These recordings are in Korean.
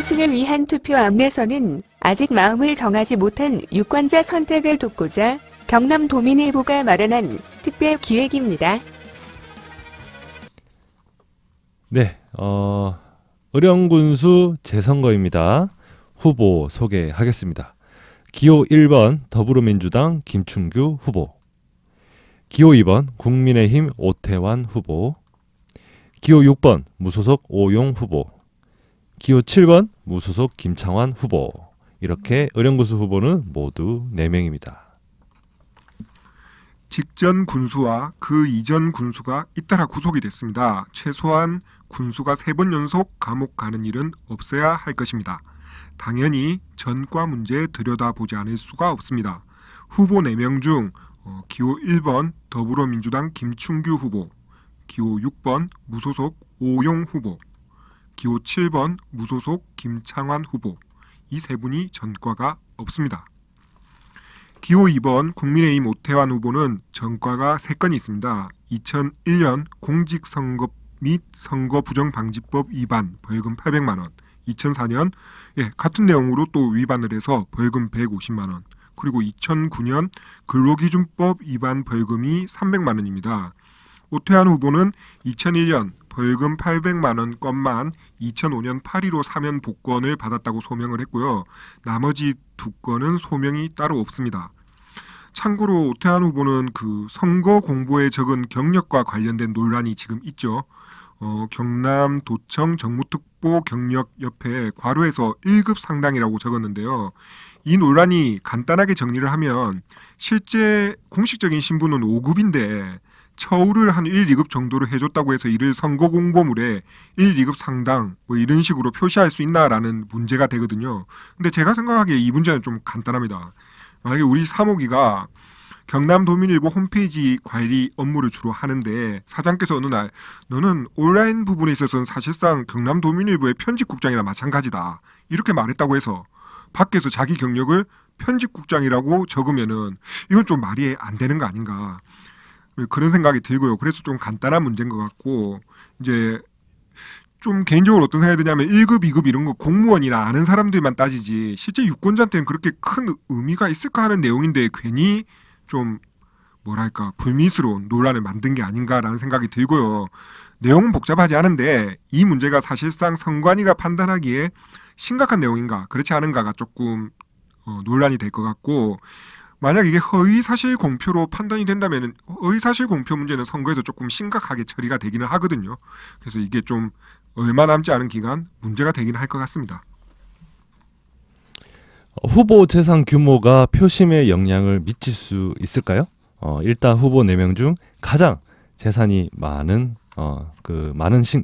지지층을 위한 투표 안내서는 아직 마음을 정하지 못한 유권자 선택을 돕고자 경남도민일보가 마련한 특별 기획입니다. 네, 의령군수 재선거입니다. 후보 소개하겠습니다. 기호 1번 더불어민주당 김충규 후보, 기호 2번 국민의힘 오태환 후보, 기호 6번 무소속 오용 후보, 기호 7번 무소속 김창환 후보. 이렇게 의령군수 후보는 모두 4명입니다. 직전 군수와 그 이전 군수가 잇따라 구속이 됐습니다. 최소한 군수가 3번 연속 감옥 가는 일은 없어야 할 것입니다. 당연히 전과 문제 들여다보지 않을 수가 없습니다. 후보 4명 중 기호 1번 더불어민주당 김충규 후보, 기호 6번 무소속 오용 후보, 기호 7번 무소속 김창환 후보, 이 3분이 전과가 없습니다. 기호 2번 국민의힘 오태환 후보는 전과가 3건이 있습니다. 2001년 공직선거 및 선거부정방지법 위반 벌금 800만 원, 2004년 같은 내용으로 또 위반을 해서 벌금 150만 원, 그리고 2009년 근로기준법 위반 벌금이 300만 원입니다. 오태환 후보는 2001년 벌금 800만 원 건만 2005년 8.15 사면 복권을 받았다고 소명을 했고요. 나머지 2건은 소명이 따로 없습니다. 참고로 오태환 후보는 그 선거 공보에 적은 경력과 관련된 논란이 지금 있죠. 경남도청 정무특보 경력 옆에 괄호에서 1급 상당이라고 적었는데요. 이 논란이 간단하게 정리를 하면 실제 공식적인 신분은 5급인데 처우를 한 1, 2급 정도로 해줬다고 해서 이를 선거 공보물에 1, 2급 상당 뭐 이런 식으로 표시할 수 있나라는 문제가 되거든요. 근데 제가 생각하기에 이 문제는 좀 간단합니다. 만약에 우리 사모기가 경남도민일보 홈페이지 관리 업무를 주로 하는데 사장께서 어느 날 너는 온라인 부분에 있어서는 사실상 경남도민일보의 편집국장이나 마찬가지다 이렇게 말했다고 해서 밖에서 자기 경력을 편집국장이라고 적으면은 이건 좀 말이 안 되는 거 아닌가 그런 생각이 들고요. 그래서 좀 간단한 문제인 것 같고 이제 좀 개인적으로 어떤 생각이 드냐면 1급, 2급 이런 거 공무원이나 아는 사람들만 따지지 실제 유권자한테는 그렇게 큰 의미가 있을까 하는 내용인데 괜히 좀 뭐랄까 불미스러운 논란을 만든 게 아닌가라는 생각이 들고요. 내용은 복잡하지 않은데 이 문제가 사실상 선관위가 판단하기에 심각한 내용인가 그렇지 않은가가 조금 논란이 될 것 같고 만약 이게 허위사실 공표로 판단이 된다면 허위사실 공표 문제는 선거에서 조금 심각하게 처리가 되기는 하거든요. 그래서 이게 좀 얼마 남지 않은 기간 문제가 되기는 할 것 같습니다. 후보 재산 규모가 표심에 영향을 미칠 수 있을까요? 일단 후보 4명 중 가장 재산이 많은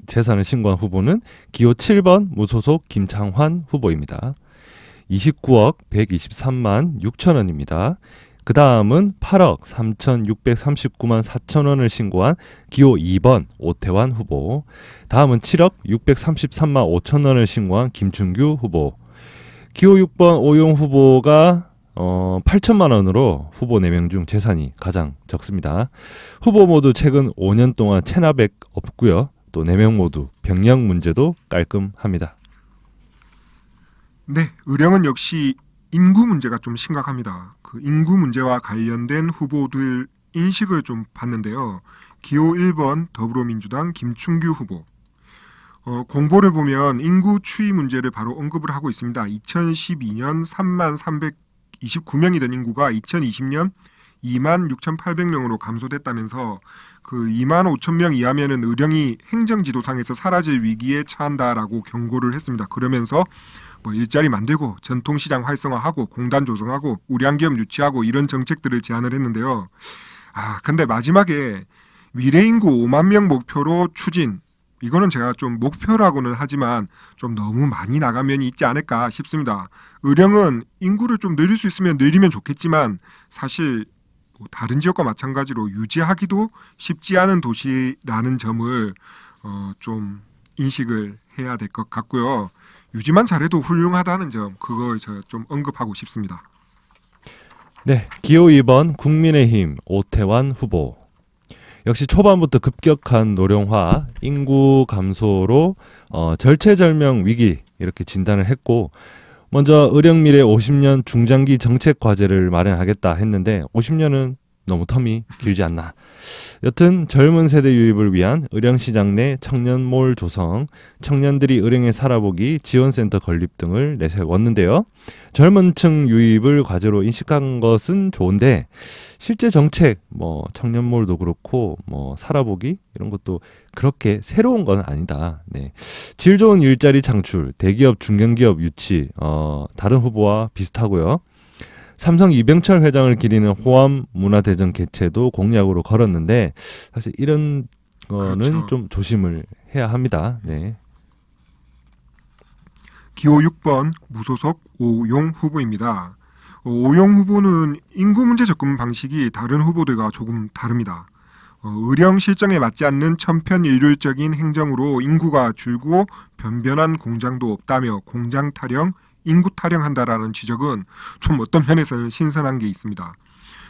재산을 신고한 후보는 기호 7번 무소속 김창환 후보입니다. 29억 123만 6천 원입니다. 그 다음은 8억 3,639만 4천 원을 신고한 기호 2번 오태환 후보, 다음은 7억 633만 5천 원을 신고한 김충규 후보, 기호 6번 오용 후보가 8천만 원으로 후보 4명 중 재산이 가장 적습니다. 후보 모두 최근 5년 동안 체납액 없고요. 또 4명 모두 병역 문제도 깔끔합니다. 네, 의령은 역시 인구 문제가 좀 심각합니다. 그 인구 문제와 관련된 후보들 인식을 좀 봤는데요. 기호 1번 더불어민주당 김충규 후보. 공보를 보면 인구 추이 문제를 바로 언급을 하고 있습니다. 2012년 3만 329명이던 인구가 2020년 2만 6,800명으로 감소됐다면서 그 2만 5천 명 이하면은 의령이 행정지도상에서 사라질 위기에 처한다라고 경고를 했습니다. 그러면서 뭐 일자리 만들고 전통시장 활성화하고 공단 조성하고 우량기업 유치하고 이런 정책들을 제안을 했는데요. 근데 마지막에 미래인구 5만 명 목표로 추진, 이거는 제가 좀 목표라고는 하지만 좀 너무 많이 나간 면이 있지 않을까 싶습니다. 의령은 인구를 좀 늘릴 수 있으면 늘리면 좋겠지만 사실 다른 지역과 마찬가지로 유지하기도 쉽지 않은 도시라는 점을 좀 인식을 해야 될 것 같고요. 유지만 잘해도 훌륭하다는 점, 그걸 제가 좀 언급하고 싶습니다. 네, 기호 2번 국민의힘 오태환 후보. 역시 초반부터 급격한 노령화, 인구 감소로 절체절명 위기 이렇게 진단을 했고 먼저 의령미래 50년 중장기 정책 과제를 마련하겠다 했는데 50년은 너무 텀이 길지 않나. 여튼 젊은 세대 유입을 위한 의령시장 내 청년몰 조성, 청년들이 의령에 살아보기 지원센터 건립 등을 내세웠는데요. 젊은 층 유입을 과제로 인식한 것은 좋은데 실제 정책, 청년몰도 그렇고 살아보기 이런 것도 그렇게 새로운 건 아니다. 네. 질 좋은 일자리 창출, 대기업, 중견기업 유치, 다른 후보와 비슷하고요. 삼성 이병철 회장을 기리는 호암 문화대전 개최도 공약으로 걸었는데 사실 이런 거는 그렇죠. 좀 조심을 해야 합니다. 네. 기호 6번 무소속 오용 후보입니다. 오용 후보는 인구 문제 접근 방식이 다른 후보들과 조금 다릅니다. 의령 실정에 맞지 않는 천편일률적인 행정으로 인구가 줄고 변변한 공장도 없다며 공장 타령, 인구 타령한다라는 지적은 좀 어떤 면에서는 신선한 게 있습니다.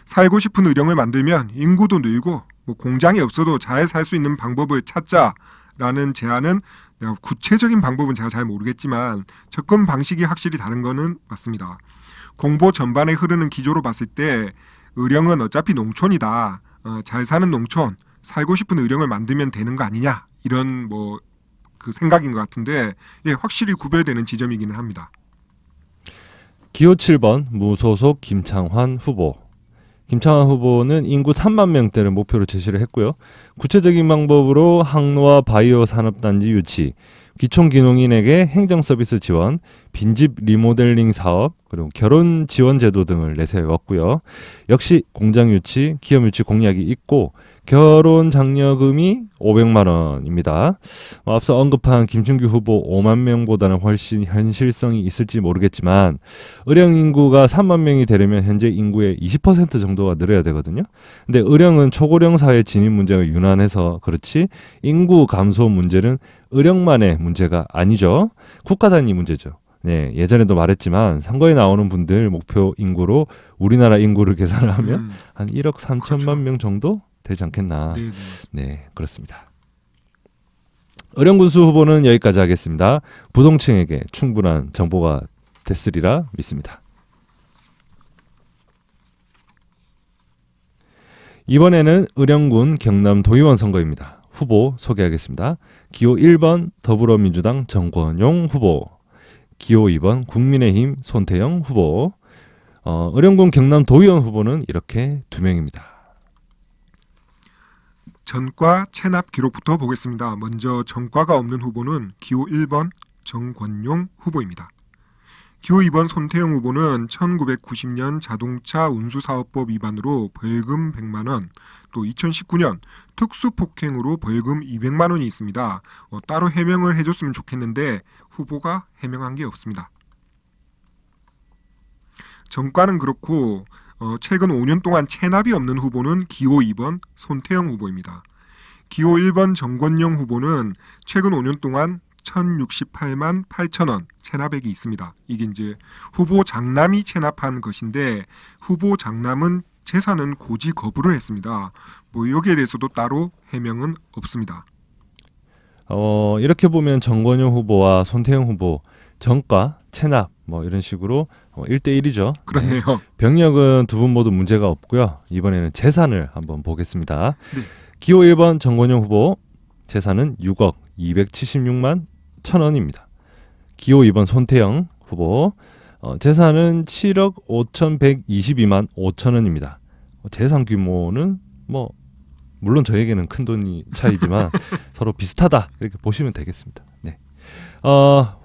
살고 싶은 의령을 만들면 인구도 늘고 공장이 없어도 잘 살 수 있는 방법을 찾자라는 제안은 구체적인 방법은 제가 잘 모르겠지만 접근 방식이 확실히 다른 거는 맞습니다. 공보 전반에 흐르는 기조로 봤을 때 의령은 어차피 농촌이다. 잘 사는 농촌, 살고 싶은 의령을 만들면 되는 거 아니냐 이런 그 생각인 것 같은데 확실히 구별되는 지점이기는 합니다. 기호 7번 무소속 김창환 후보. 김창환 후보는 인구 3만 명대를 목표로 제시를 했고요. 구체적인 방법으로 항로와 바이오 산업단지 유치, 기촌기농인에게 행정서비스 지원, 빈집 리모델링 사업, 그리고 결혼 지원 제도 등을 내세웠고요. 역시 공장 유치, 기업 유치 공약이 있고 결혼 장려금이 500만 원입니다. 앞서 언급한 김춘규 후보 5만 명보다는 훨씬 현실성이 있을지 모르겠지만 의령 인구가 3만 명이 되려면 현재 인구의 20% 정도가 늘어야 되거든요. 근데 의령은 초고령 사회 진입 문제가 유난해서 그렇지 인구 감소 문제는 의령만의 문제가 아니죠. 국가 단위 문제죠. 네, 예전에도 말했지만 선거에 나오는 분들 목표 인구로 우리나라 인구를 계산을 하면 한 1억 3천만 그렇죠. 명 정도 되지 않겠나. 네네. 네, 그렇습니다. 의령군수 후보는 여기까지 하겠습니다. 부동층에게 충분한 정보가 됐으리라 믿습니다. 이번에는 의령군 경남 도의원 선거입니다. 후보 소개하겠습니다. 기호 1번 더불어민주당 정권용 후보, 기호 2번 국민의힘 손태영 후보. 의령군 경남 도의원 후보는 이렇게 2명입니다. 전과 체납 기록부터 보겠습니다. 먼저 전과가 없는 후보는 기호 1번 정권용 후보입니다. 기호 2번 손태영 후보는 1990년 자동차 운수사업법 위반으로 벌금 100만 원, 또 2019년 특수폭행으로 벌금 200만 원이 있습니다. 따로 해명을 해줬으면 좋겠는데 후보가 해명한 게 없습니다. 전과는 그렇고 최근 5년 동안 체납이 없는 후보는 기호 2번 손태영 후보입니다. 기호 1번 정권용 후보는 최근 5년 동안 1,068만 8천 원 체납액이 있습니다. 이게 이제 후보 장남이 체납한 것인데 후보 장남은 재산은 고지 거부를 했습니다. 여기에 대해서도 따로 해명은 없습니다. 이렇게 보면 정권용 후보와 손태영 후보 전과 체납 이런 식으로 1대1이죠. 그렇네요. 네. 병력은 두 분 모두 문제가 없고요. 이번에는 재산을 한번 보겠습니다. 네. 기호 1번 정권용 후보 재산은 6억 276만 1,000원입니다. 기호 2번 손태영 후보 재산은 7억 5,122만 5천원입니다. 재산 규모는 물론 저에게는 큰 돈이 차이지만 서로 비슷하다 이렇게 보시면 되겠습니다. 네.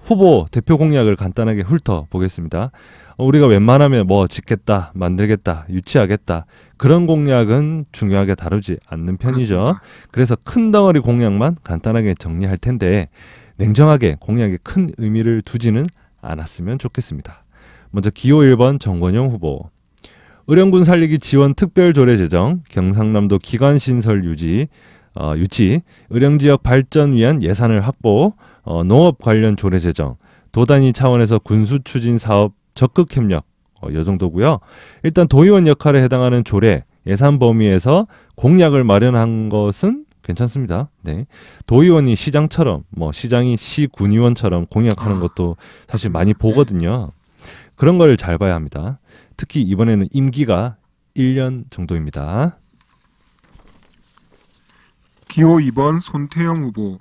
후보 대표 공약을 간단하게 훑어보겠습니다. 우리가 웬만하면 짓겠다, 만들겠다, 유치하겠다 그런 공약은 중요하게 다루지 않는 편이죠. 그렇습니다. 그래서 큰 덩어리 공약만 간단하게 정리할 텐데 냉정하게 공약에 큰 의미를 두지는 않았으면 좋겠습니다. 먼저 기호 1번 정권용 후보. 의령군 살리기 지원 특별조례 제정, 경상남도 기관시설 유치, 의령지역 발전 위한 예산을 확보, 농업 관련 조례 제정, 도단위 차원에서 군수 추진 사업 적극 협력, 이 정도고요. 일단 도의원 역할에 해당하는 조례, 예산 범위에서 공약을 마련한 것은 괜찮습니다. 네. 도의원이 시장처럼 뭐 시장이 시군의원처럼 공약하는 것도 사실 많이 보거든요. 그런 걸 잘 봐야 합니다. 특히 이번에는 임기가 1년 정도입니다. 기호 2번 손태영 후보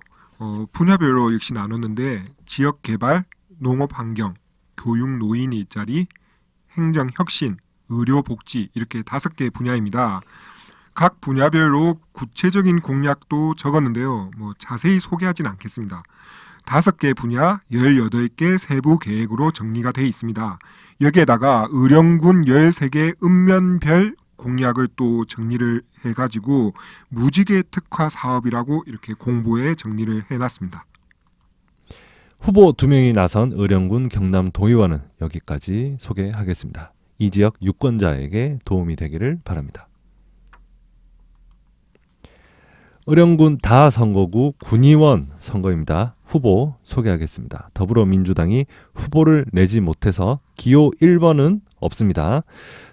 분야별로 역시 나눴는데 지역개발, 농업환경, 교육 노인 일자리, 행정혁신, 의료복지 이렇게 5개 분야입니다. 각 분야별로 구체적인 공약도 적었는데요. 자세히 소개하진 않겠습니다. 5개 분야 18개 세부 계획으로 정리가 되어 있습니다. 여기에다가 의령군 13개 읍면별 공약을 또 정리를 해가지고 무지개 특화 사업이라고 이렇게 공보에 정리를 해놨습니다. 후보 2명이 나선 의령군 경남도의원은 여기까지 소개하겠습니다. 이 지역 유권자에게 도움이 되기를 바랍니다. 의령군 다선거구 군의원 선거입니다. 후보 소개하겠습니다. 더불어민주당이 후보를 내지 못해서 기호 1번은 없습니다.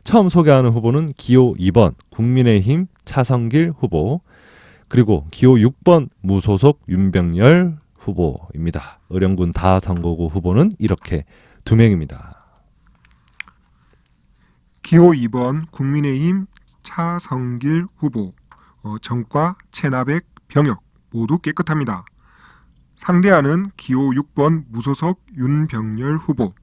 처음 소개하는 후보는 기호 2번 국민의힘 차성길 후보, 그리고 기호 6번 무소속 윤병열 후보입니다. 의령군 다선거구 후보는 이렇게 2명입니다. 기호 2번 국민의힘 차성길 후보 정과, 체납액, 병역 모두 깨끗합니다. 상대하는 기호 6번 무소속 윤병열 후보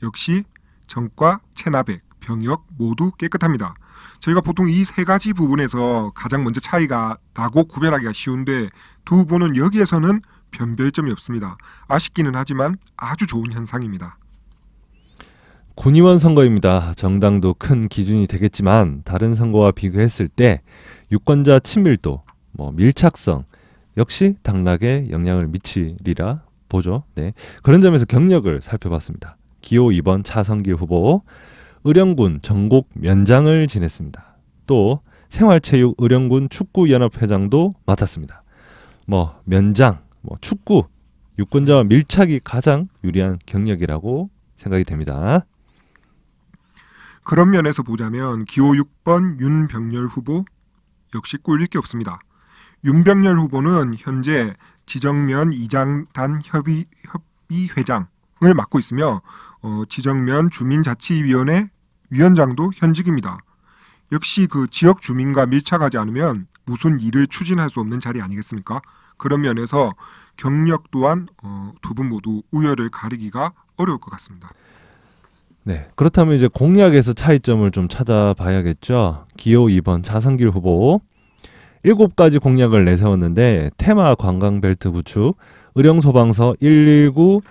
역시 정과, 체납액, 병역 모두 깨끗합니다. 저희가 보통 이 3가지 부분에서 가장 먼저 차이가 나고 구별하기가 쉬운데 두 후보는 여기에서는 변별점이 없습니다. 아쉽기는 하지만 아주 좋은 현상입니다. 군의원 선거입니다. 정당도 큰 기준이 되겠지만 다른 선거와 비교했을 때 유권자 친밀도, 밀착성 역시 당락에 영향을 미치리라 보죠. 네. 그런 점에서 경력을 살펴봤습니다. 기호 2번 차성길 후보, 의령군 전국 면장을 지냈습니다. 또 생활체육 의령군 축구연합회장도 맡았습니다. 면장, 축구, 유권자와 밀착이 가장 유리한 경력이라고 생각이 됩니다. 그런 면에서 보자면 기호 6번 윤병열 후보 역시 꿀릴 게 없습니다. 윤병열 후보는 현재 지정면 이장단 협의회장을 맡고 있으며 지정면 주민자치위원회 위원장도 현직입니다. 역시 그 지역 주민과 밀착하지 않으면 무슨 일을 추진할 수 없는 자리 아니겠습니까? 그런 면에서 경력 또한 두 분 모두 우열을 가리기가 어려울 것 같습니다. 네, 그렇다면 이제 공약에서 차이점을 좀 찾아봐야겠죠. 기호 2번 차성길 후보 7가지 공약을 내세웠는데 테마 관광벨트 구축, 의령소방서 119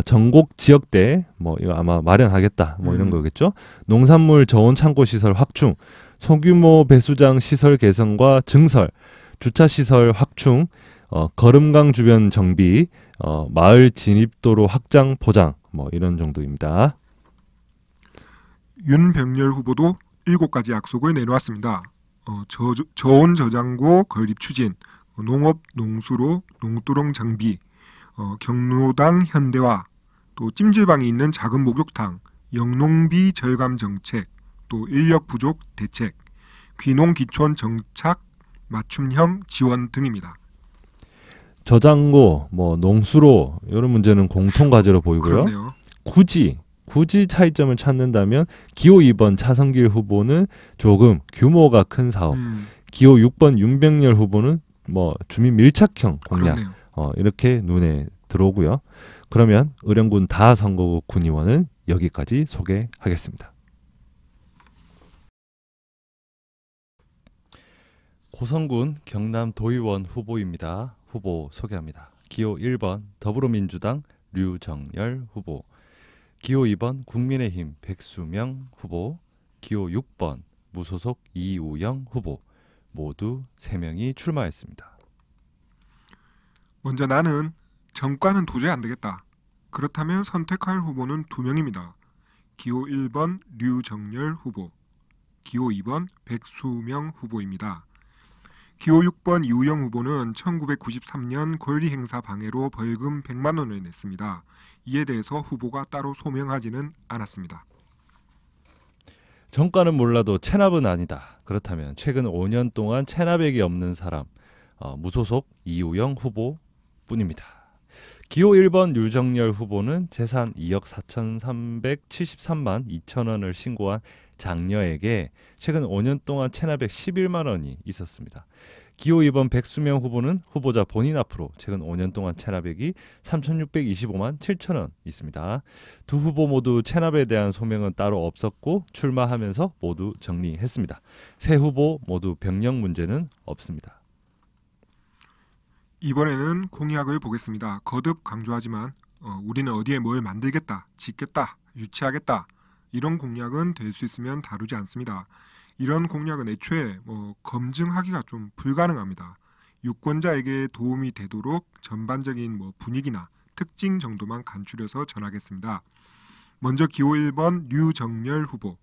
전곡 지역대 이거 아마 마련하겠다 이런 거겠죠. 농산물 저온 창고 시설 확충, 소규모 배수장 시설 개선과 증설, 주차 시설 확충, 거름강 주변 정비, 마을 진입도로 확장 포장 이런 정도입니다. 윤병열 후보도 7가지 약속을 내놓았습니다. 저온 저장고 건립 추진, 농업 농수로 농도롱 장비, 경로당 현대화, 또 찜질방이 있는 작은 목욕탕, 영농비 절감 정책, 또 인력 부족 대책, 귀농 기촌 정착 맞춤형 지원 등입니다. 저장고, 농수로 이런 문제는 공통 과제로 보이고요. 그렇네요. 굳이 차이점을 찾는다면 기호 2번 차성길 후보는 조금 규모가 큰 사업, 기호 6번 윤병열 후보는 주민 밀착형 공약 이렇게 눈에 들어오고요. 그러면 의령군 다선거구 군의원은 여기까지 소개하겠습니다. 고성군 경남도의원 후보입니다. 후보 소개합니다. 기호 1번 더불어민주당 류정열 후보, 기호 2번 국민의힘 백수명 후보, 기호 6번 무소속 이우영 후보, 모두 3명이 출마했습니다. 먼저 나는 정과는 도저히 안 되겠다. 그렇다면 선택할 후보는 2명입니다. 기호 1번 류정열 후보, 기호 2번 백수명 후보입니다. 기호 6번 이우영 후보는 1993년 권리행사 방해로 벌금 100만 원을 냈습니다. 이에 대해서 후보가 따로 소명하지는 않았습니다. 정가는 몰라도 체납은 아니다. 그렇다면 최근 5년 동안 체납액이 없는 사람, 무소속 이우영 후보뿐입니다. 기호 1번 유정열 후보는 재산 2억 4,373만 2천 원을 신고한 장녀에게 최근 5년 동안 체납액 11만 원이 있었습니다. 기호 2번 백수명 후보는 후보자 본인 앞으로 최근 5년 동안 체납액이 3,625만 7천 원 있습니다. 두 후보 모두 체납에 대한 소명은 따로 없었고 출마하면서 모두 정리했습니다. 세 후보 모두 병력 문제는 없습니다. 이번에는 공약을 보겠습니다. 거듭 강조하지만 우리는 어디에 뭘 만들겠다, 짓겠다, 유치하겠다 이런 공약은 될 수 있으면 다루지 않습니다. 이런 공약은 애초에 검증하기가 좀 불가능합니다. 유권자에게 도움이 되도록 전반적인 분위기나 특징 정도만 간추려서 전하겠습니다. 먼저 기호 1번 류정열 후보.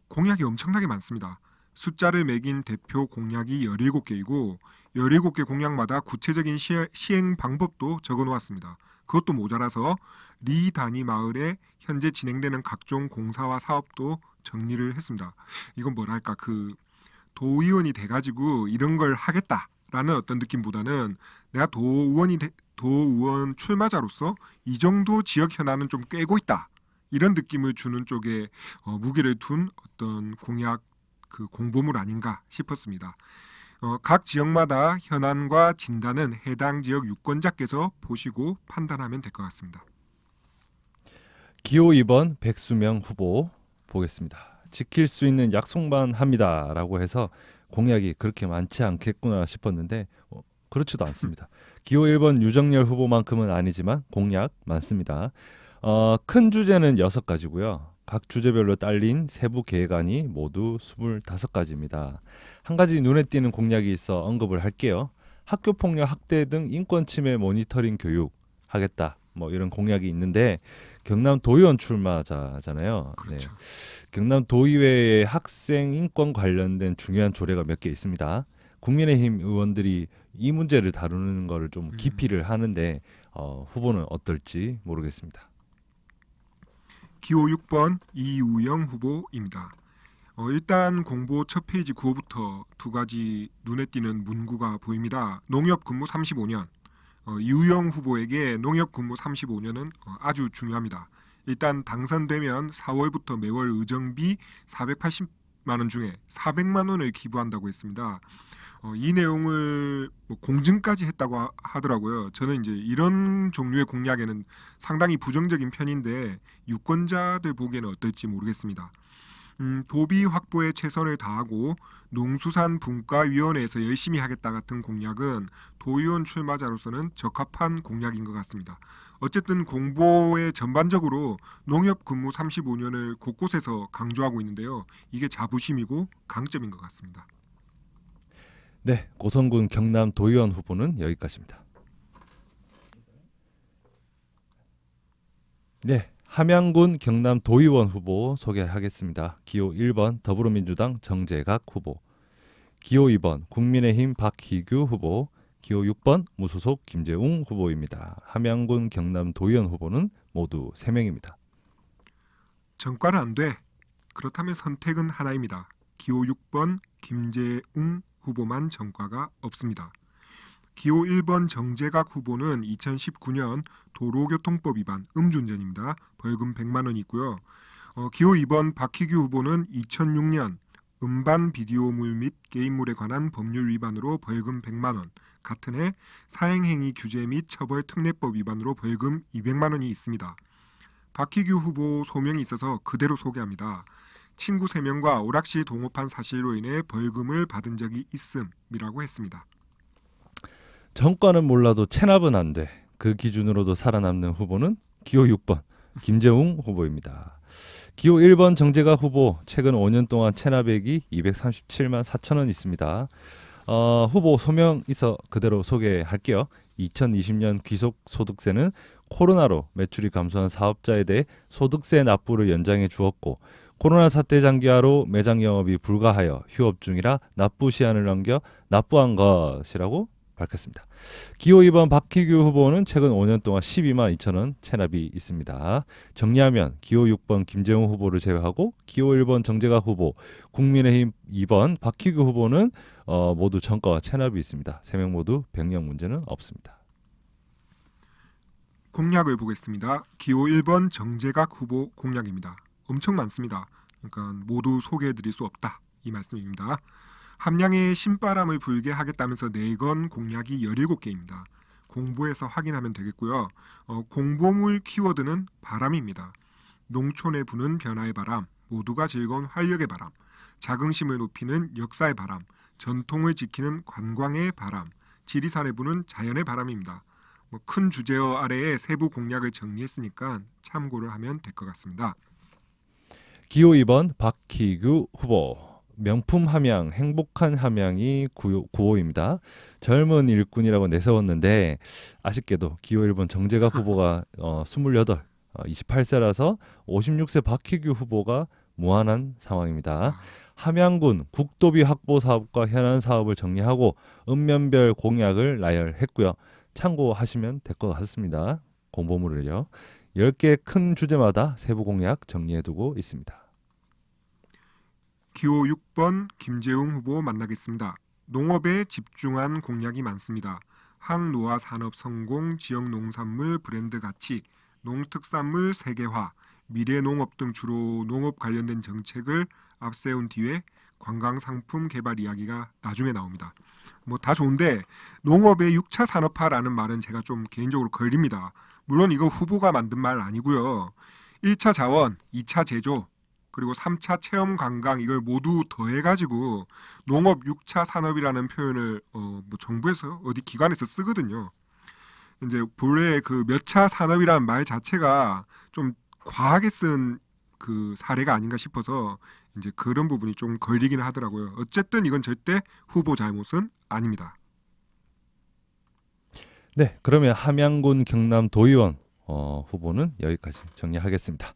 공약이 엄청나게 많습니다. 숫자를 매긴 대표 공약이 17개이고 17개 공약마다 구체적인 시행 방법도 적어놓았습니다. 그것도 모자라서 리 단위 마을에 현재 진행되는 각종 공사와 사업도 정리를 했습니다. 이건 뭐랄까 도의원이 돼가지고 이런 걸 하겠다라는 어떤 느낌보다는 내가 도의원 출마자로서 이 정도 지역 현안은 좀 꿰고 있다 이런 느낌을 주는 쪽에 무게를 둔 어떤 공약 공보물 아닌가 싶었습니다. 각 지역마다 현안과 진단은 해당 지역 유권자께서 보시고 판단하면 될 것 같습니다. 기호 2번 백수명 후보 보겠습니다. 지킬 수 있는 약속만 합니다라고 해서 공약이 그렇게 많지 않겠구나 싶었는데 그렇지도 않습니다. 기호 1번 유정열 후보만큼은 아니지만 공약 많습니다. 큰 주제는 6가지고요. 각 주제별로 딸린 세부 계획안이 모두 25가지입니다. 한 가지 눈에 띄는 공약이 있어 언급을 할게요. 학교폭력, 학대 등 인권침해 모니터링 교육 하겠다. 이런 공약이 있는데 경남 도의원 출마자잖아요. 그렇죠. 네. 경남 도의회에 학생 인권 관련된 중요한 조례가 몇 개 있습니다. 국민의힘 의원들이 이 문제를 다루는 거를 좀 기피를 하는데 후보는 어떨지 모르겠습니다. 기호 6번 이우영 후보입니다. 일단 공보 첫 페이지 9호부터 두 가지 눈에 띄는 문구가 보입니다. 농협 근무 35년. 이우영 후보에게 농협 근무 35년은 아주 중요합니다. 일단 당선되면 4월부터 매월 의정비 480만 원 중에 400만 원을 기부한다고 했습니다. 이 내용을 공증까지 했다고 하더라고요. 저는 이제 이런 종류의 공약에는 상당히 부정적인 편인데 유권자들 보기에는 어떨지 모르겠습니다. 도비 확보에 최선을 다하고 농수산분과위원회에서 열심히 하겠다 같은 공약은 도의원 출마자로서는 적합한 공약인 것 같습니다. 어쨌든 공보에 전반적으로 농협 근무 35년을 곳곳에서 강조하고 있는데요. 이게 자부심이고 강점인 것 같습니다. 네, 고성군 경남 도의원 후보는 여기까지입니다. 네, 함양군 경남 도의원 후보 소개하겠습니다. 기호 1번 더불어민주당 정재각 후보, 기호 2번 국민의힘 박희규 후보, 기호 6번 무소속 김재웅 후보입니다. 함양군 경남 도의원 후보는 모두 3명입니다. 전과는 안 돼. 그렇다면 선택은 하나입니다. 기호 6번 김재웅 후보만 전과가 없습니다. 기호 1번 정재각 후보는 2019년 도로교통법 위반 음주운전입니다. 벌금 100만 원이 있고요. 기호 2번 박희규 후보는 2006년 음반 비디오물 및 게임물에 관한 법률 위반으로 벌금 100만 원, 같은 해 사행행위 규제 및 처벌 특례법 위반으로 벌금 200만 원이 있습니다. 박희규 후보 소명이 있어서 그대로 소개합니다. 친구 3명과 오락실 동업한 사실로 인해 벌금을 받은 적이 있음이라고 했습니다. 정과는 몰라도 체납은 안 돼. 그 기준으로도 살아남는 후보는 기호 6번 김재웅 후보입니다. 기호 1번 정재각 후보, 최근 5년 동안 체납액이 237만 4천 원 있습니다. 후보 소명 있어 그대로 소개할게요. 2020년 귀속소득세는 코로나로 매출이 감소한 사업자에 대해 소득세 납부를 연장해 주었고, 코로나 사태 장기화로 매장 영업이 불가하여 휴업 중이라 납부 시한을 넘겨 납부한 것이라고 밝혔습니다. 기호 2번 박희규 후보는 최근 5년 동안 12만 2천 원 체납이 있습니다. 정리하면 기호 6번 김재웅 후보를 제외하고 기호 1번 정재각 후보, 국민의힘 2번 박희규 후보는 모두 전가와 체납이 있습니다. 3명 모두 병역 문제는 없습니다. 공약을 보겠습니다. 기호 1번 정재각 후보 공약입니다. 엄청 많습니다. 그러니까 모두 소개해드릴 수 없다 이 말씀입니다. 함량의 신바람을 불게 하겠다면서 내건 공약이 17개입니다. 공부해서 확인하면 되겠고요. 공보물 키워드는 바람입니다. 농촌에 부는 변화의 바람, 모두가 즐거운 활력의 바람, 자긍심을 높이는 역사의 바람, 전통을 지키는 관광의 바람, 지리산에 부는 자연의 바람입니다. 큰 주제어 아래에 세부 공약을 정리했으니까 참고를 하면 될 것 같습니다. 기호 2번 박희규 후보. 명품 함양, 행복한 함양이 구호입니다. 젊은 일꾼이라고 내세웠는데 아쉽게도 기호 1번 정재각 후보가 28, 28세라서 56세 박희규 후보가 무한한 상황입니다. 함양군 국도비 확보 사업과 현안 사업을 정리하고 읍면별 공약을 나열했고요. 참고하시면 될 것 같습니다. 공보물을요. 10개 큰 주제마다 세부 공약 정리해두고 있습니다. 기호 6번 김재웅 후보 만나겠습니다. 농업에 집중한 공약이 많습니다. 항노화 산업 성공, 지역 농산물 브랜드 가치, 농특산물 세계화, 미래 농업 등 주로 농업 관련된 정책을 앞세운 뒤에 관광 상품 개발 이야기가 나중에 나옵니다. 다 좋은데 농업의 6차 산업화라는 말은 제가 좀 개인적으로 걸립니다. 물론 이거 후보가 만든 말 아니고요. 1차 자원, 2차 제조, 그리고 3차 체험 관광 이걸 모두 더해가지고 농업 6차 산업이라는 표현을 정부에서 어디 기관에서 쓰거든요. 이제 본래 그 몇 차 산업이라는 말 자체가 좀 과하게 쓴 그 사례가 아닌가 싶어서 이제 그런 부분이 좀 걸리긴 하더라고요. 어쨌든 이건 절대 후보 잘못은 아닙니다. 네, 그러면 함양군 경남 도의원 후보는 여기까지 정리하겠습니다.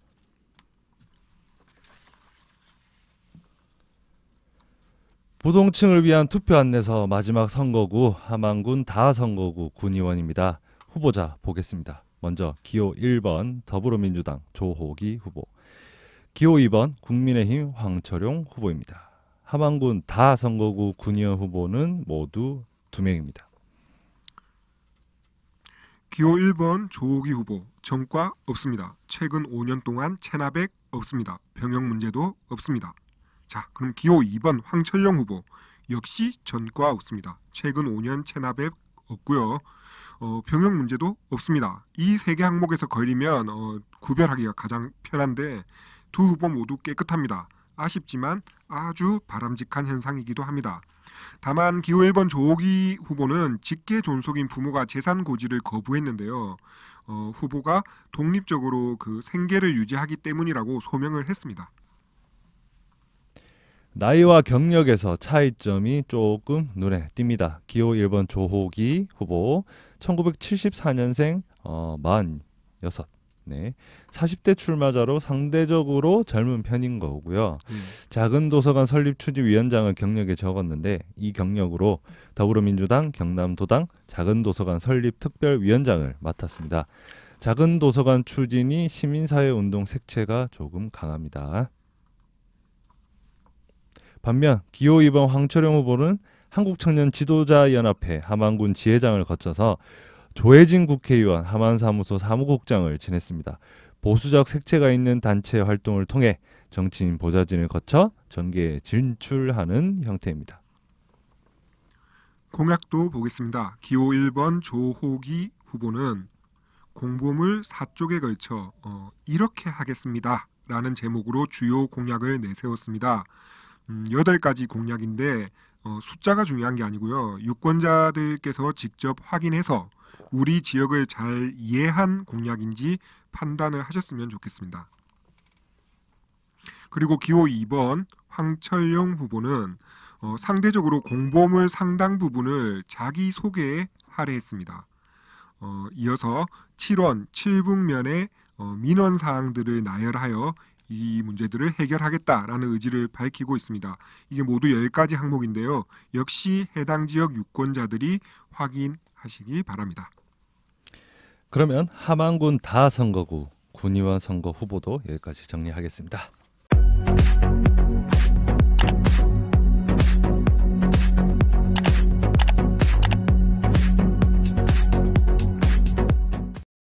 부동층을 위한 투표 안내서 마지막 선거구 함양군 다선거구 군의원입니다. 후보자 보겠습니다. 먼저 기호 1번 더불어민주당 조호기 후보, 기호 2번 국민의힘 황철용 후보입니다. 함양군 다선거구 군의원 후보는 모두 2명입니다. 기호 1번 조호기 후보, 전과 없습니다. 최근 5년 동안 체납액 없습니다. 병역 문제도 없습니다. 자, 그럼 기호 2번 황철용 후보 역시 전과 없습니다. 최근 5년 체납액 없고요. 병역 문제도 없습니다. 이 3개 항목에서 걸리면 구별하기가 가장 편한데 두 후보 모두 깨끗합니다. 아쉽지만 아주 바람직한 현상이기도 합니다. 다만 기호 1번 조호기 후보는 직계 존속인 부모가 재산 고지를 거부했는데요. 후보가 독립적으로 그 생계를 유지하기 때문이라고 소명을 했습니다. 나이와 경력에서 차이점이 조금 눈에 띕니다. 기호 1번 조호기 후보 1974년생 46. 네. 40대 출마자로 상대적으로 젊은 편인 거고요. 작은 도서관 설립 추진 위원장을 경력에 적었는데 이 경력으로 더불어민주당 경남도당 작은 도서관 설립 특별위원장을 맡았습니다. 작은 도서관 추진이 시민사회 운동 색채가 조금 강합니다. 반면 기호 2번 황철용 후보는 한국청년 지도자연합회 함안군 지회장을 거쳐서 조혜진 국회의원 함안사무소 사무국장을 지냈습니다. 보수적 색채가 있는 단체 활동을 통해 정치인 보좌진을 거쳐 정계에 진출하는 형태입니다. 공약도 보겠습니다. 기호 1번 조호기 후보는 공보물 4쪽에 걸쳐 이렇게 하겠습니다 라는 제목으로 주요 공약을 내세웠습니다. 8가지 공약인데 숫자가 중요한 게 아니고요. 유권자들께서 직접 확인해서 우리 지역을 잘 이해한 공약인지 판단을 하셨으면 좋겠습니다. 그리고 기호 2번 황철용 후보는 상대적으로 공보물 상당 부분을 자기 소개에 할애했습니다. 이어서 7원 7북면의 민원 사항들을 나열하여 이 문제들을 해결하겠다라는 의지를 밝히고 있습니다. 이게 모두 10가지 항목인데요. 역시 해당 지역 유권자들이 확인하시기 바랍니다. 그러면 함안군 다선거구 군의원 선거 후보도 여기까지 정리하겠습니다.